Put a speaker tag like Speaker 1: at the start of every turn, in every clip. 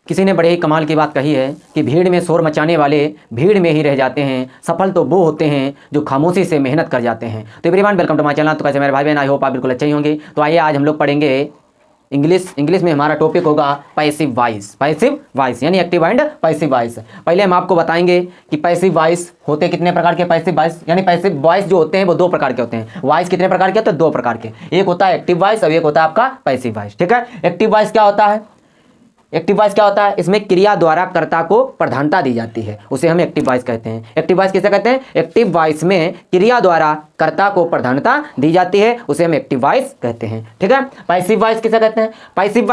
Speaker 1: किसी ने बड़े ही कमाल की बात कही है कि भीड़ में शोर मचाने वाले भीड़ में ही रह जाते हैं, सफल तो वो होते हैं जो खामोशी से मेहनत कर जाते हैं। तो everyone welcome to my channel. तो कैसे मेरे भाई बहन, आई होप आप बिल्कुल अच्छे ही होंगे। तो आइए आज हम लोग पढ़ेंगे इंग्लिश में हमारा टॉपिक होगा पैसिव वॉइस यानी एक्टिव एंड पैसिव वॉइस। पहले हम आपको बताएंगे कि पैसिव वॉइस होते कितने प्रकार के। पैसिव वॉइस यानी पैसिव वॉइस जो होते हैं वो दो प्रकार के होते हैं। वॉइस कितने प्रकार के होते हैं? दो प्रकार के। एक होता है एक्टिव वॉइस और एक होता है आपका पैसिव वॉइस। ठीक है, एक्टिव वॉइस क्या होता है? एक्टिव वॉइस क्या होता है? इसमें क्रिया द्वारा कर्ता को प्रधानता दी जाती है, उसे हम एक्टिव वॉइस कहते हैं। एक्टिव वॉइस किसे कहते हैं? एक्टिव वॉइस में क्रिया द्वारा कर्ता को प्रधानता दी जाती है, उसे हम एक्टिव वॉइस कहते हैं। ठीक है, पैसिव वॉइस किसे कहते हैं? पैसिव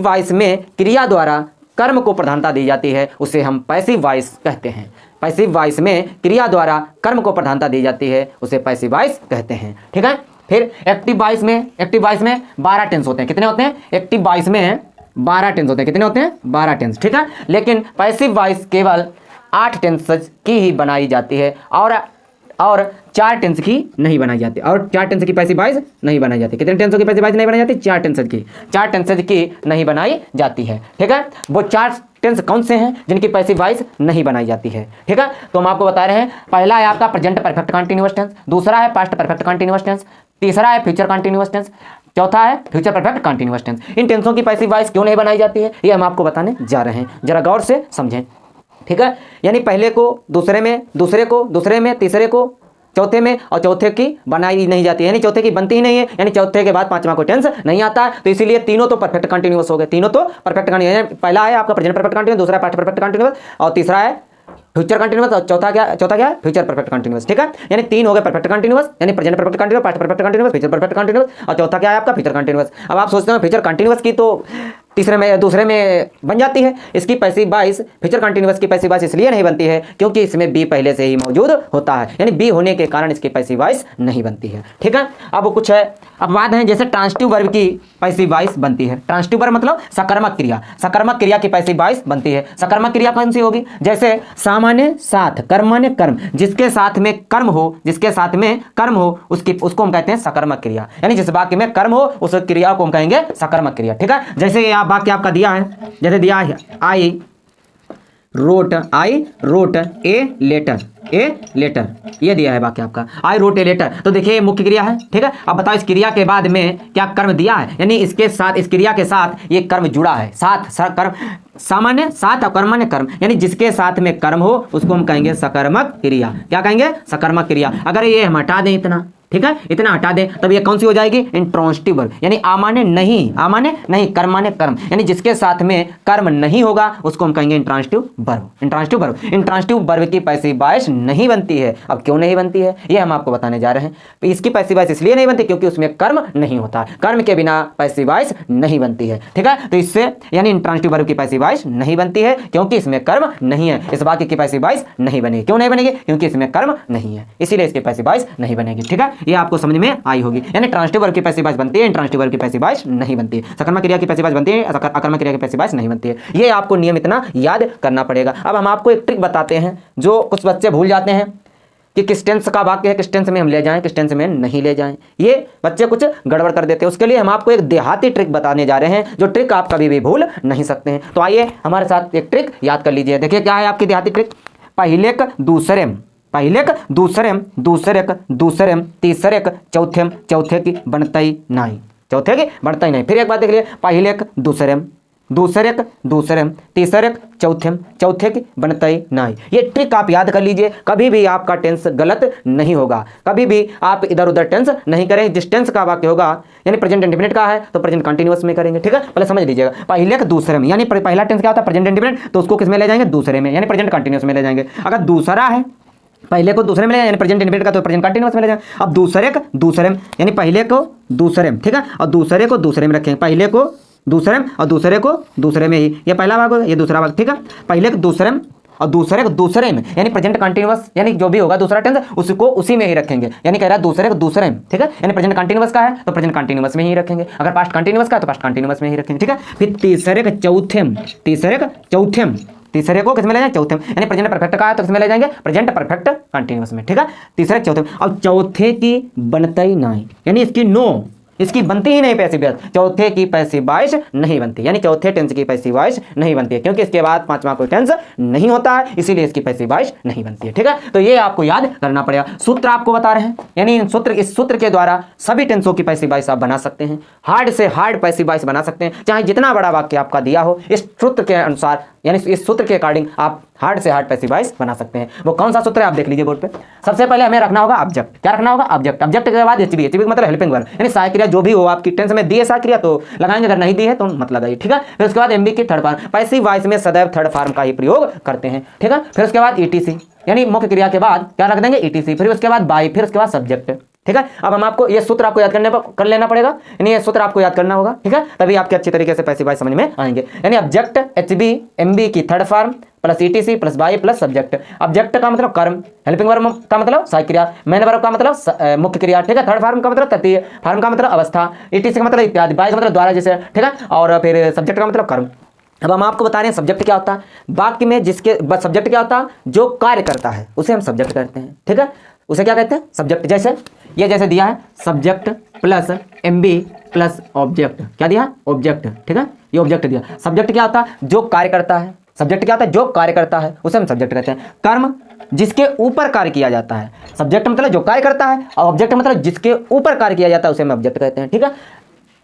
Speaker 1: वॉइस में क्रिया द्वारा कर्म को प्रधानता दी जाती है, उसे हम पैसिव वॉइस कहते हैं। पैसिव वॉइस में क्रिया द्वारा कर्म को प्रधानता दी जाती है, उसे पैसिव वॉइस कहते हैं। ठीक है, फिर एक्टिव वॉइस में 12 टेंस होते हैं। कितने होते हैं? एक्टिव वॉइस में 12 टेंस होते हैं। कितने होते हैं? 12 टेंस। ठीक है, लेकिन पैसिव वॉइस केवल 8 टेंस की ही बनाई जाती है और 4 टेंस की नहीं बनाई जाती, और 4 टेंस की पैसिव वॉइस नहीं बनाई जाती। कितने टेंसों की पैसिव वॉइस नहीं बनाई जाती? 4 टेंस की नहीं बनाई जाती है। ठीक है, वो 4 टेंस कौन से हैं जिनकी पैसिव वॉइस नहीं बनाई जाती है? ठीक है, तो हम आपको बता रहे हैं। पहला है आपका प्रेजेंट परफेक्ट कंटीन्यूअस टेंस, दूसरा है पास्ट परफेक्ट कंटीन्यूअस टेंस, तीसरा है फ्यूचर कंटीन्यूअस टेंस, चौथा है फ्यूचर परफेक्ट कंटीन्यूअस टेंस। इन टेंसों की पैसिव वॉइस क्यों नहीं बनाई जाती है, ये हम आपको बताने जा रहे हैं, जरा गौर से समझें। ठीक है, यानी पहले को दूसरे में, दूसरे को दूसरे में, तीसरे को चौथे में, और चौथे की बनाई नहीं जाती है, यानी चौथे की बनती ही नहीं है, यानी चौथे के बाद पांचवा को टेंस नहीं आता है। तो इसीलिए तीनों तो परफेक्ट कंटीन्यूअस हो गए, तीनों तो परफेक्ट कंटीन्यूअस। पहला है आपका प्रेजेंट परफेक्ट कंटीन्यूअस, दूसरा पास्ट परफेक्ट कंटीन्यूअस, और तीसरा है फ्यूचर कंटीन्यूअस, और चौथा क्या है? Future perfect continuous. ठीक है, यानी 3 हो गए परफेक्ट कंटीन्यूअस, यानी present perfect continuous, past perfect continuous, future perfect continuous, और चौथा क्या है आपका? Future continuous. अब आप सोचते हैं फ्यूचर कंटीन्यूअस की तो दूसरे में बन जाती है, इसकी पैसिव वॉइस, फ्यूचर कंटीन्यूअस की पैसिव वॉइस इसलिए नहीं बनती है क्योंकि इसमें बी पहले से ही मौजूद होता है, यानी बी होने के कारण इसकी पैसिव वॉइस नहीं बनती है। ठीक है, अब कुछ है अपवाद हैं, जैसे ट्रांसिटिव वर्ब की पैसिव वॉइस बनती है। ट्रांसिटिव वर्ब मतलब सकर्मक क्रिया की पैसिव वॉइस बनती है। सकर्मक क्रिया कौन सी होगी? जैसे सामान्य साथ, कर्म माने कर्म, जिसके साथ में कर्म हो उसको हम कहते हैं सकर्मक क्रिया, यानी जिस वाक्य में कर्म हो उस क्रिया को हम कहेंगे सकर्मक क्रिया। ठीक है, जैसे ये वाक्य आपका दिया है, जैसे दिया है आई रोट ए लेटर, ये दिया है वाक्य आपका, आई रोट ए लेटर। तो देखिए ये मुख्य क्रिया है। ठीक है, अब बताओ इस क्रिया के बाद में क्या कर्म दिया है, यानी इसके साथ, इस क्रिया के साथ ये कर्म जुड़ा है। कर्म सामान्य साथ और कर्मान्य कर्म, यानी जिसके साथ में कर्म हो उसको हम कहेंगे सकर्मक क्रिया। क्या कहेंगे? सकर्मक क्रिया। अगर ये हम हटा दें इतना, ठीक है, इतना हटा दें, तब ये कौन सी हो जाएगी? इंट्रांसिटिव वर्ब, यानी आमान्य नहीं कर्मान्य कर्म, यानी जिसके साथ में कर्म नहीं होगा उसको हम कहेंगे इंट्रांसिटिव वर्ब। इंट्रांसिटिव वर्ब की पैसिव वॉइस नहीं बनती है। अब क्यों नहीं बनती है ये हम आपको बताने जा रहे हैं। इसकी पैसिव वॉइस इसलिए नहीं बनती क्योंकि उसमें कर्म नहीं होता, कर्म के बिना पैसिव वॉइस नहीं बनती है। ठीक है, तो इससे यानी इंट्रांसिटिव वर्ब की पैसिव वॉइस नहीं बनती है क्योंकि इसमें कर्म नहीं है। इस वाक्य की पैसिव वॉइस नहीं बनेगी। क्यों नहीं बनेगी? क्योंकि इसमें कर्म नहीं है, इसीलिए इसकी पैसिव वॉइस नहीं बनेगी। ठीक है, ये आपको समझ में आई होगी। यानी ट्रांसिटिव वर्ब की पैसिव वॉइस बनती है, इंट्रांसिटिव वर्ब की पैसिव वॉइस नहीं बनती है। सकर्मक क्रिया की पैसिव वॉइस बनती है, अकर्मक क्रिया की पैसिव वॉइस नहीं बनती है। ये आपको नियम इतना याद करना पड़ेगा। अब हम आपको एक ट्रिक बताते हैं जो कुछ बच्चे भूल जाते हैं कि किस टेंस का वाक्य है, किस टेंस में हम ले जाएं, किस टेंस में नहीं ले जाएं, ये बच्चे कुछ गड़बड़ कर देते हैं। उसके लिए हम आपको एक देहाती ट्रिक बताने जा रहे हैं, जो ट्रिक आप कभी भी भूल नहीं सकते हैं। तो आइए हमारे साथ एक ट्रिक याद कर लीजिए। देखिए क्या है आपकी देहाती ट्रिक। पहिलेक दूसरेम तीसरेक चौथे की बनतई नहीं। फिर एक बात देख लिए, पहिलेक दूसरेम तीसरेक चौथे की बनतई नहीं। ये ट्रिक आप याद कर लीजिए, कभी भी आपका टेंस गलत नहीं होगा, कभी भी आप इधर उधर टेंस नहीं करें। जिस टेंस का वाक्य होगा, यानी प्रेजेंट इंडेफिनिट का है तो प्रेजेंट कंटीन्यूअस में करेंगे। ठीक है, पहले समझ लीजिएगा। पहिलेक दूसरेम, यानी पहला टेंस क्या होता है? प्रेजेंट इंडेफिनिट, तो उसको किस में ले जाएंगे? दूसरे में, यानी प्रेजेंट कंटीन्यूअस में ले जाएंगे। अगर दूसरा है, पहले को दूसरे में ले जाएंगे, यानी प्रेजेंट इंडेफिनिट का तो प्रेजेंट कंटीन्यूअस में ले जाएंगे। अब दूसरे में, यानी पहले को दूसरे में, ठीक है, और दूसरे को दूसरे में रखेंगे। पहले को दूसरे में और दूसरे को दूसरे में ही, ये पहला भाग होगा, ये दूसरा भाग। ठीक है, पहले को दूसरे में और दूसरे को दूसरे में, यानी प्रेजेंट कंटीन्यूअस, यानी जो भी होगा दूसरा टेंस उसको उसी में ही रखेंगे। यानी कह रहा है दूसरे को दूसरे में, ठीक है, यानी प्रेजेंट कंटीन्यूअस का है तो प्रेजेंट कंटीन्यूअस में ही रखेंगे। अगर पास्ट कंटीन्यूअस का है तो पास्ट कंटीन्यूअस में ही रखेंगे। ठीक है, फिर तीसरे को किस में ले जाएंगे? चौथे में, यानी प्रेजेंट परफेक्ट का है तो किस में ले जाएंगे? प्रेजेंट परफेक्ट कंटीन्यूअस में। ठीक है, तीसरे चौथे में, और चौथे की बनतई नहीं, यानी इसकी नो, इसकी बनती ही नहीं पैसिव वॉइस, चौथे की पैसिव वॉइस नहीं बनती, यानी चौथे टेंस की पैसिव वॉइस नहीं बनती है, क्योंकि इसके बाद पांचवा कोई टेंस नहीं होता है, इसीलिए इसकी पैसिव वॉइस नहीं बनती है। ठीक है, तो ये आपको याद करना पड़ेगा। सूत्र आपको बता रहे हैं, यानी इस सूत्र के द्वारा सभी टेंसों की पैसिव वॉइस आप बना सकते हैं, हार्ड से हार्ड पैसिव वॉइस बना सकते हैं, चाहे जितना बड़ा वाक्य आपका दिया हो, इस सूत्र के अनुसार यानी इस सूत्र के अकॉर्डिंग आप हार्ड से हार्ड पैसिव वॉइस बना सकते हैं। वो कौन सा सूत्र है आप देख लीजिए बोर्ड पे। सबसे पहले हमें रखना होगा ऑब्जेक्ट। क्या रखना होगा? ऑब्जेक्ट। ऑब्जेक्ट के बाद एचबी। एचबी मतलब हेल्पिंग वर्ब, यानी सहायक क्रिया जो भी हो आपकी टेंस में दी है सहायक क्रिया तो लगाएंगे, अगर नहीं दी है तो मत लगाइए। ठीक है, फिर उसके बाद एमबी की थर्ड फॉर्म, पैसिव वॉइस में सदैव थर्ड फॉर्म का ही प्रयोग करते हैं। ठीक है, फिर उसके बाद ईटीसी, यानी मुख्य क्रिया के बाद क्या रख देंगे? ईटीसी। फिर उसके बाद बाई, फिर उसके बाद सब्जेक्ट। ठीक है, अब हम आपको ये सूत्र आपको याद कर लेना पड़ेगा, यानी ये सूत्र आपको याद करना होगा। ठीक है, तभी आपके अच्छे तरीके से पैसिव वॉइस समझ में आएंगे। यानी ऑब्जेक्ट, एचबी, एमबी की third form plus etc plus by plus subject. Object का मतलब कर्म, हेल्पिंग वर्ब का मतलब सहायक क्रिया, मेन वर्ब का मतलब मुख्य क्रिया। ठीक है, थर्ड फॉर्म का मतलब तृतीय फॉर्म का मतलब अवस्था, ईटीसी का मतलब इत्यादि, बाई का मतलब द्वारा जैसे। ठीक है, और फिर सब्जेक्ट का मतलब कर्म। अब हम आपको बता रहे हैं सब्जेक्ट क्या होता है। वाक्य में जिसके सब्जेक्ट क्या होता है? जो कार्य करता है उसे हम सब्जेक्ट कहते हैं। ठीक है, उसे क्या कहते हैं? सब्जेक्ट। जैसे ये जैसे दिया है subject plus MB plus object, क्या दिया? ऑब्जेक्ट। ठीक है, ये ऑब्जेक्ट दिया। सब्जेक्ट क्या होता है? जो कार्य करता है। सब्जेक्ट क्या होता है? जो कार्य करता है, उसे हम सब्जेक्ट कहते हैं। कर्म, जिसके ऊपर कार्य किया जाता है। सब्जेक्ट मतलब जो कार्य करता है, और ऑब्जेक्ट मतलब जिसके ऊपर कार्य किया जाता है उसे हम ऑब्जेक्ट कहते हैं। ठीक है,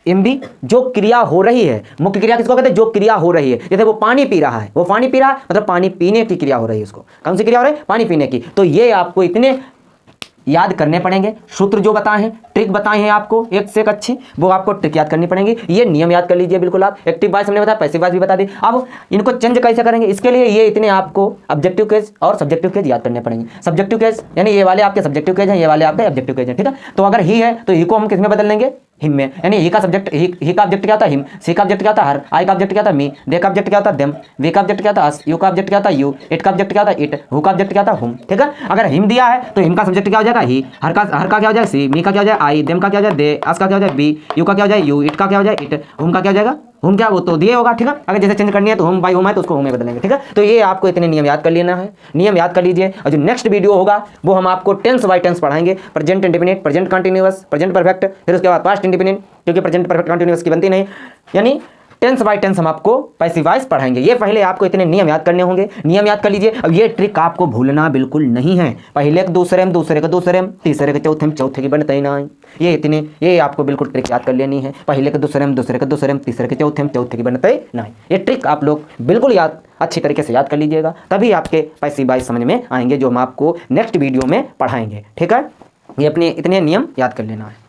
Speaker 1: एमबी जो क्रिया हो रही है, मुख्य क्रिया किसको कहते हैं? जो क्रिया हो रही है। जैसे वो पानी पी रहा है, वो पानी पी रहा है मतलब पानी पीने की क्रिया हो रही है, उसको कौन सी क्रिया हो रही है? पानी पीने की। तो ये आपको इतने याद करने पड़ेंगे। सूत्र जो बताए हैं, ट्रिक बताए हैं आपको एक से एक अच्छी, वो आपको ट्रिक याद करनी पड़ेंगी। ये नियम याद कर लीजिए बिल्कुल आप। एक्टिव वॉइस हमने बताया, पैसिव वॉइस भी बता दी। अब इनको चेंज कैसे करेंगे, इसके लिए ये इतने आपको ऑब्जेक्टिव केस और सब्जेक्टिव केस याद करने पड़ेंगे। सब्जेक्टिव केस यानी ये वाले आपके सब्जेक्टिव केस हैं, ये वाले आपके ऑब्जेक्टिव केस हैं। ठीक है, तो अगर ही है तो ही को हम किस में बदल देंगे? हिम में। यानी ही का सब्जेक्ट, ही का ऑब्जेक्ट क्या होता है? हिम। सी का ऑब्जेक्ट क्या होता है? हर। आई का ऑब्जेक्ट क्या होता है? मी। दे का ऑब्जेक्ट क्या होता है? देम। वी का ऑब्जेक्ट क्या होता है? अस। यू का ऑब्जेक्ट क्या होता है? यू। इट का ऑब्जेक्ट क्या होता है? इट। हु का ऑब्जेक्ट क्या होता है? हुम। ठीक है, अगर हिम दिया है तो हिम का सब्जेक्ट क्या हो जाएगा? ही। हर का क्या हो जाएगा? सी। मी का क्या हो जाएगा? आई। देम का क्या हो जाएगा? दे। अस का क्या हो जाएगा? बी। यू का क्या हो जाएगा? यू। इट का क्या हो जाएगा? इट। हुम का क्या हो जाएगा? हुम क्या वो तो दिए होगा। ठीक है, अगर जैसे चेंज करनी है तो हुम बाई हुम है तो उसको हुम में बदलेंगे। ठीक है, तो ये आपको इतने नियम याद कर लेना है, नियम याद कर लीजिए। और जो नेक्स्ट वीडियो होगा वो हम आपको टेंस बाय टेंस पढ़ाएंगे। Present indefinite, present continuous, present perfect, फिर उसके बाद पास्ट इंडेफिनिट, क्योंकि प्रेजेंट परफेक्ट कंटिन्यूअस की बनती नहीं, यानी टेंस बाय टेंस हम आपको पैसिव वॉइस पढ़ाएंगे। ये पहले आपको इतने नियम याद करने होंगे, नियम याद कर लीजिए। अब ये ट्रिक आपको भूलना बिल्कुल नहीं है। पहले के दूसरे में, दूसरे के दूसरे में, तीसरे के चौथे में, चौथे की बनते ही ना है। ये आपको बिल्कुल ट्रिक याद कर लेनी है। पहले के दूसरे में, दूसरे के दूसरे में, तीसरे के चौथे में, चौथे की बनते ही ना है। ये ट्रिक आप लोग बिल्कुल याद अच्छी तरीके से याद कर लीजिएगा, तभी आपके पैसिव वॉइस समझ में आएंगे, जो हम आपको नेक्स्ट वीडियो में पढ़ाएंगे। ठीक है, ये अपने इतने नियम याद कर लेना है।